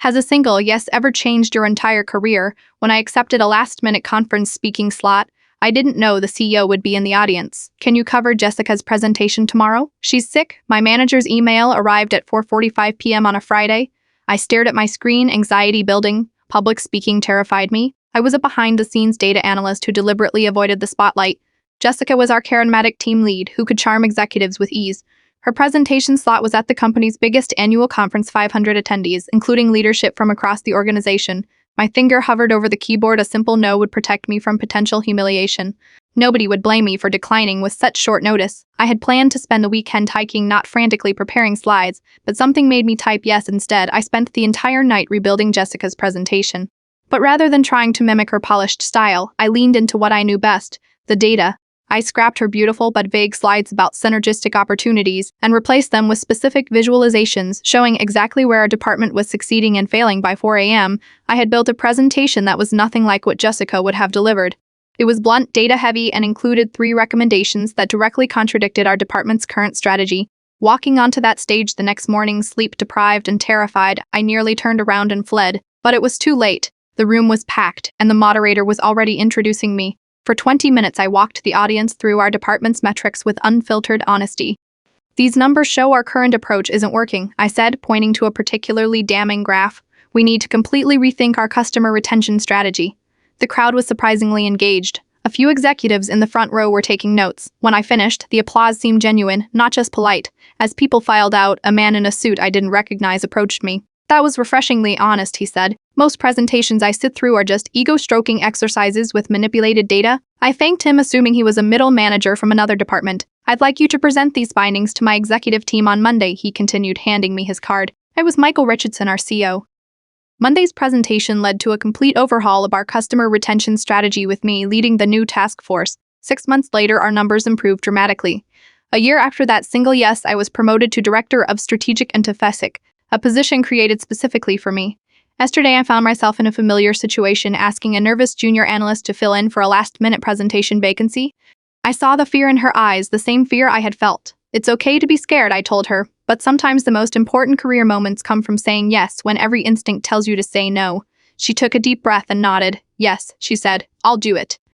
Has a single yes ever changed your entire career? When I accepted a last-minute conference speaking slot, I didn't know the CEO would be in the audience. Can you cover Jessica's presentation tomorrow? She's sick. My manager's email arrived at 4:45 p.m. on a Friday. I stared at my screen, anxiety building. Public speaking terrified me. I was a behind-the-scenes data analyst who deliberately avoided the spotlight. Jessica was our charismatic team lead who could charm executives with ease. Her presentation slot was at the company's biggest annual conference, 500 attendees, including leadership from across the organization. My finger hovered over the keyboard. A simple no would protect me from potential humiliation. Nobody would blame me for declining with such short notice. I had planned to spend the weekend hiking, not frantically preparing slides, but something made me type yes instead. I spent the entire night rebuilding Jessica's presentation. But rather than trying to mimic her polished style, I leaned into what I knew best, the data. I scrapped her beautiful but vague slides about synergistic opportunities and replaced them with specific visualizations showing exactly where our department was succeeding and failing. By 4 a.m., I had built a presentation that was nothing like what Jessica would have delivered. It was blunt, data-heavy, and included 3 recommendations that directly contradicted our department's current strategy. Walking onto that stage the next morning, sleep-deprived and terrified, I nearly turned around and fled. But it was too late. The room was packed, and the moderator was already introducing me. For 20 minutes, I walked the audience through our department's metrics with unfiltered honesty. These numbers show our current approach isn't working, I said, pointing to a particularly damning graph. We need to completely rethink our customer retention strategy. The crowd was surprisingly engaged. A few executives in the front row were taking notes. When I finished, the applause seemed genuine, not just polite. As people filed out, a man in a suit I didn't recognize approached me. That was refreshingly honest, he said. Most presentations I sit through are just ego-stroking exercises with manipulated data. I thanked him, assuming he was a middle manager from another department. I'd like you to present these findings to my executive team on Monday, he continued, handing me his card. It was Michael Richardson, our CEO. Monday's presentation led to a complete overhaul of our customer retention strategy, with me leading the new task force. 6 months later, our numbers improved dramatically. A year after that single yes, I was promoted to Director of Strategic Interfacing, a position created specifically for me. Yesterday, I found myself in a familiar situation, asking a nervous junior analyst to fill in for a last-minute presentation vacancy. I saw the fear in her eyes, the same fear I had felt. It's okay to be scared, I told her, but sometimes the most important career moments come from saying yes when every instinct tells you to say no. She took a deep breath and nodded. Yes, she said, I'll do it.